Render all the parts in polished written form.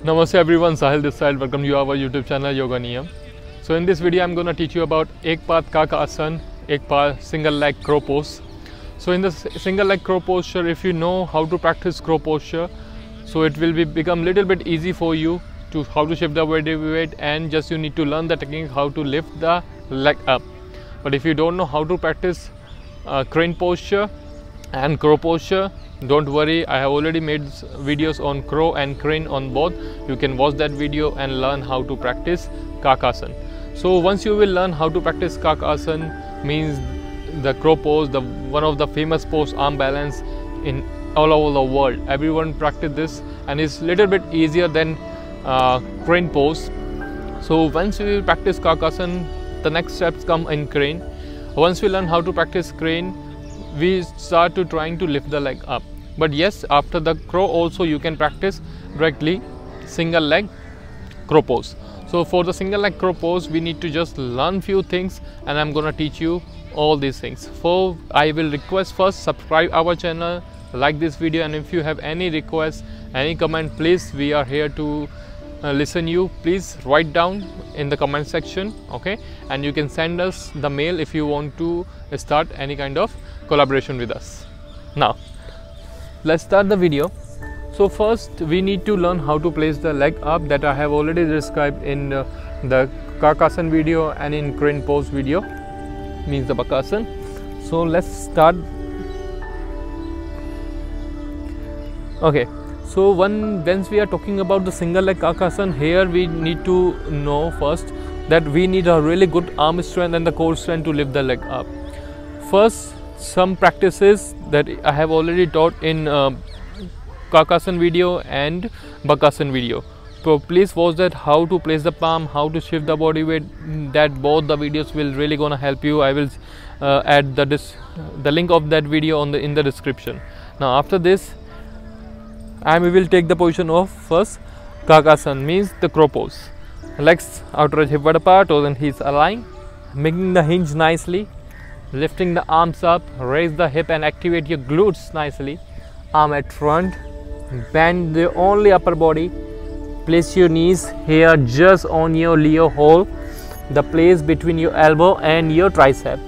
Namaste everyone, Sahil this side. Welcome to our YouTube channel Yoga Niyam. So in this video I'm going to teach you about Ekpaat Kakasana, Ekpaat single leg crow pose. So in this single leg crow posture, if you know how to practice crow posture, so it will become little bit easy for you to how to shift the body weight, and just you need to learn the technique how to lift the leg up. But if you don't know how to practice crane posture and crow posture, don't worry, I have already made videos on crow and crane on both. You can watch that video and learn how to practice Kakasana. So once you will learn how to practice Kakasana, means the crow pose, the one of the famous pose, arm balance in all over the world. Everyone practice this and it's little bit easier than crane pose. So once we will practice Kakasana, the next steps come in crane. Once we learn how to practice crane, we start to trying to lift the leg up. But yes, after the crow also you can practice directly single leg crow pose. So for the single leg crow pose, we need to just learn few things, and I'm gonna teach you all these things. For I will request first subscribe our channel, like this video, and if you have any request, any comment, please, we are here to listen you. Please write down in the comment section, okay? And you can send us the mail if you want to start any kind of collaboration with us. Now let's start the video. So first we need to learn how to place the leg up, that I have already described in the Kakasana video and in crane pose video, means the Bakasana. So let's start. Okay, so once we are talking about the single leg Kakasana, here we need to know first that we need a really good arm strength and the core strength to lift the leg up. First, some practices that I have already taught in Kakasana video and Bakasana video. So please watch that, how to place the palm, how to shift the body weight. That both the videos will really gonna help you. I will add the link of that video in the description. Now after this, we will take the position of first Kakasana, means the crow pose. Legs outer hip width apart, toes and heels aligned, making the hinge nicely, lifting the arms up, raise the hip and activate your glutes nicely. Arm at front, bend the only upper body, place your knees here just on your Leo hole, the place between your elbow and your tricep.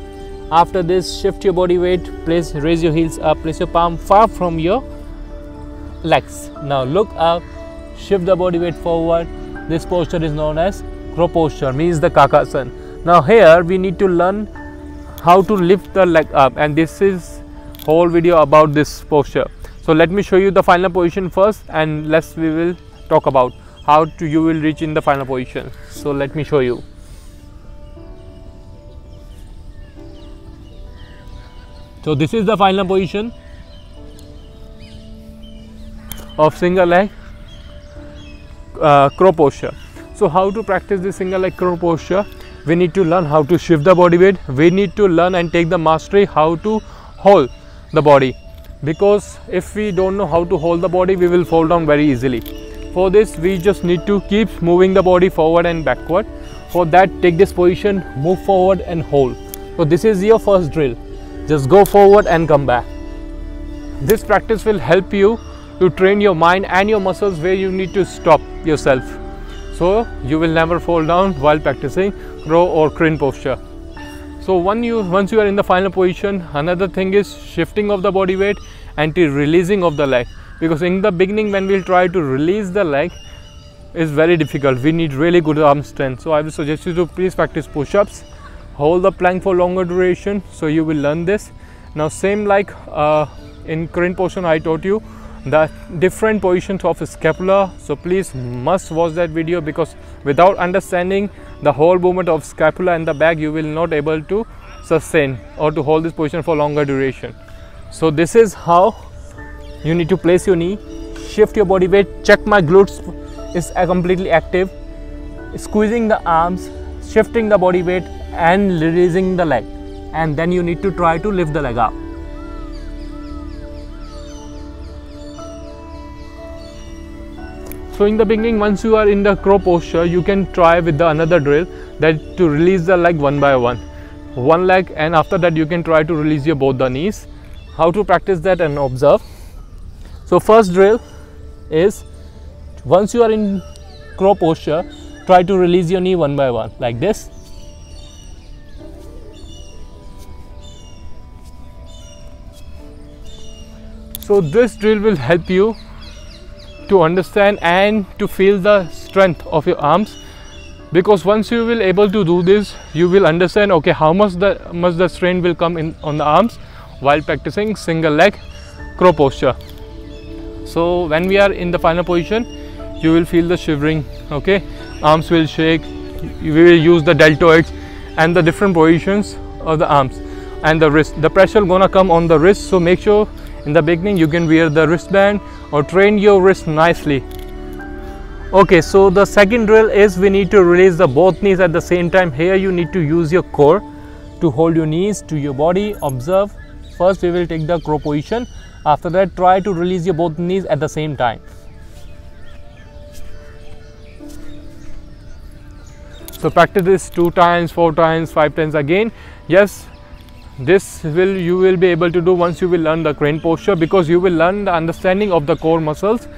After this, shift your body weight, raise your heels up, place your palm far from your legs. Now look up, shift the body weight forward. This posture is known as crow posture, means the Kakasana. Now here we need to learn how to lift the leg up, and this is whole video about this posture. So let me show you the final position first, and we will talk about how you will reach in the final position. So let me show you. So this is the final position of single leg crow posture. So how to practice this single leg crow posture? We need to learn how to shift the body weight. We need to learn and take the mastery how to hold the body, because if we don't know how to hold the body, we will fall down very easily. For this, we just need to keep moving the body forward and backward. For that, take this position, move forward and hold. So this is your first drill. Just go forward and come back. This practice will help you to train your mind and your muscles where you need to stop yourself, so you will never fall down while practicing crow or crane posture. So once you are in the final position, another thing is shifting of the body weight and releasing of the leg, because in the beginning when we'll try to release the leg, is very difficult. We need really good arm strength. So I will suggest you to please practice push-ups, hold the plank for longer duration, so you will learn this. Now same like in crane posture, I taught you the different positions of scapula. So please must watch that video, because without understanding the whole movement of scapula and the back, you will not able to sustain or to hold this position for longer duration. So this is how you need to place your knee, shift your body weight, check my glutes is completely active, squeezing the arms, shifting the body weight and releasing the leg, and then you need to try to lift the leg up. So in the beginning, once you are in the crow posture, you can try with the another drill, that to release the leg one by one. one leg, and after that you can try to release your both the knees. How to practice that and observe. So first drill is, once you are in crow posture, try to release your knee one by one like this. So this drill will help you to understand and to feel the strength of your arms, because once you will able to do this, you will understand, okay, how much the strain will come in on the arms while practicing single leg crow posture. So when we are in the final position, you will feel the shivering, okay, arms will shake, you will use the deltoids and the different positions of the arms and the wrist. The pressure gonna come on the wrist, so make sure in the beginning you can wear the wristband or train your wrist nicely. Okay, so the second drill is we need to release the both knees at the same time. Here you need to use your core to hold your knees to your body. Observe. First we will take the crow position. After that, try to release your both knees at the same time. So practice this 2 times, 4 times, 5 times again. Yes, this you will be able to do once you will learn the crane posture, because you will learn the understanding of the core muscles,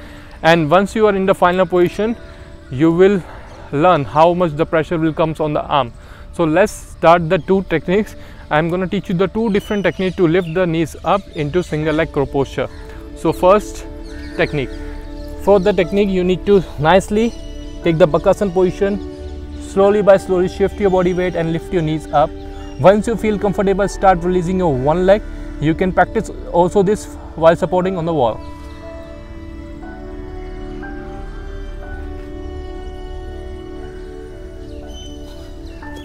and once you are in the final position, you will learn how much the pressure will comes on the arm. So let's start the 2 techniques. I'm going to teach you the 2 different techniques to lift the knees up into single leg crow posture. So first technique. For the technique, you need to nicely take the Bakasana position, slowly shift your body weight and lift your knees up. Once you feel comfortable, start releasing your one leg. You can practice also this while supporting on the wall.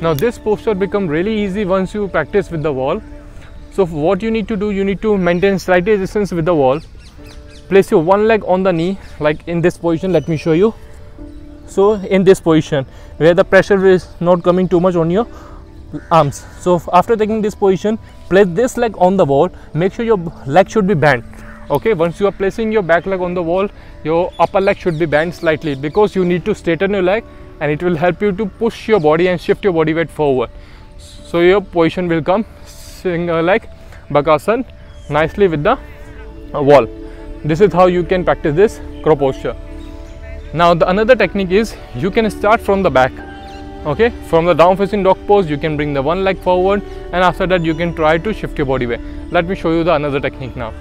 Now this posture becomes really easy once you practice with the wall. So what you need to do, you need to maintain slight distance with the wall. Place your one leg on the knee, like in this position. Let me show you. So in this position where the pressure is not coming too much on your arms. So after taking this position, place this leg on the wall. Make sure your leg should be bent. Okay, once you are placing your back leg on the wall, your upper leg should be bent slightly, because you need to straighten your leg, and it will help you to push your body and shift your body weight forward. So your position will come single leg Bakasana nicely with the wall. This is how you can practice this crow posture. Now the another technique is, you can start from the back. Okay, from the down facing dog pose, you can bring the one leg forward, and after that you can try to shift your body weight. Let me show you the another technique now.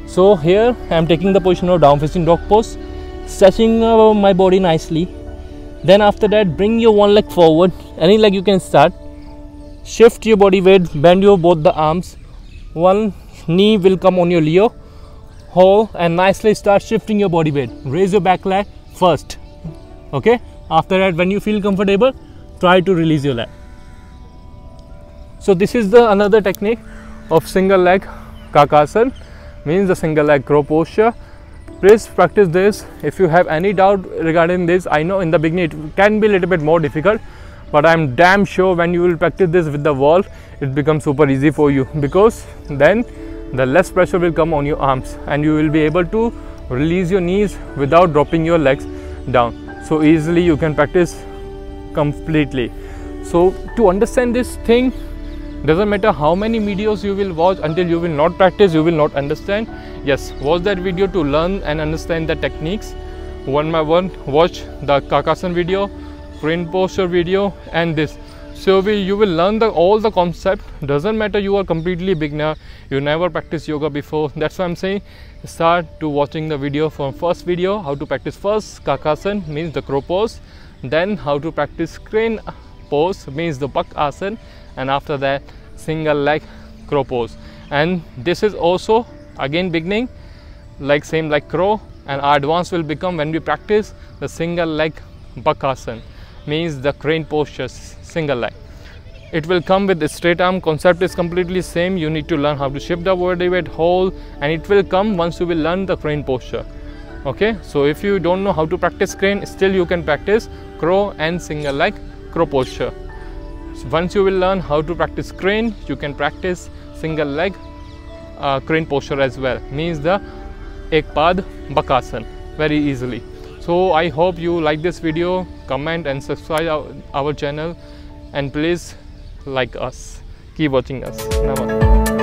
So here I am taking the position of down facing dog pose, stretching my body nicely. Then after that, bring your one leg forward, any leg you can start, shift your body weight, bend your both the arms, one knee will come on your Leo, hold and nicely start shifting your body weight. Raise your back leg first. Okay, after that, when you feel comfortable, try to release your leg. So this is the another technique of single leg Kakasana, means the single leg crow posture. Please practice this. If you have any doubt regarding this, I know in the beginning it can be a little bit more difficult, but I'm damn sure when you will practice this with the wall, it becomes super easy for you, because then the less pressure will come on your arms and you will be able to release your knees without dropping your legs down. So easily you can practice completely. So to understand this thing, doesn't matter how many videos you will watch, until you will not practice, you will not understand. Yes, watch that video to learn and understand the techniques one by one. Watch the Kakasana video, crane posture video, and this. So you will learn all the concept. Doesn't matter you are completely beginner, you never practiced yoga before. That's why I'm saying start to watching the video from first video, how to practice first Kakasana, means the crow pose, then how to practice crane pose, means the Bakasana, and after that single leg crow pose. And this is also again beginning, like same like crow, and our advance will become when we practice the single leg Bakasana, means the crane postures single leg. It will come with the straight arm. Concept is completely same. You need to learn how to shift the body weight, hold, and it will come once you will learn the crane posture. Okay, so if you don't know how to practice crane, still you can practice crow and single leg crow posture. So once you will learn how to practice crane, you can practice single leg crane posture as well, means the Ekpad Bakasana, very easily. So I hope you like this video. Comment and subscribe our channel. and please like us. Keep watching us. Namaste.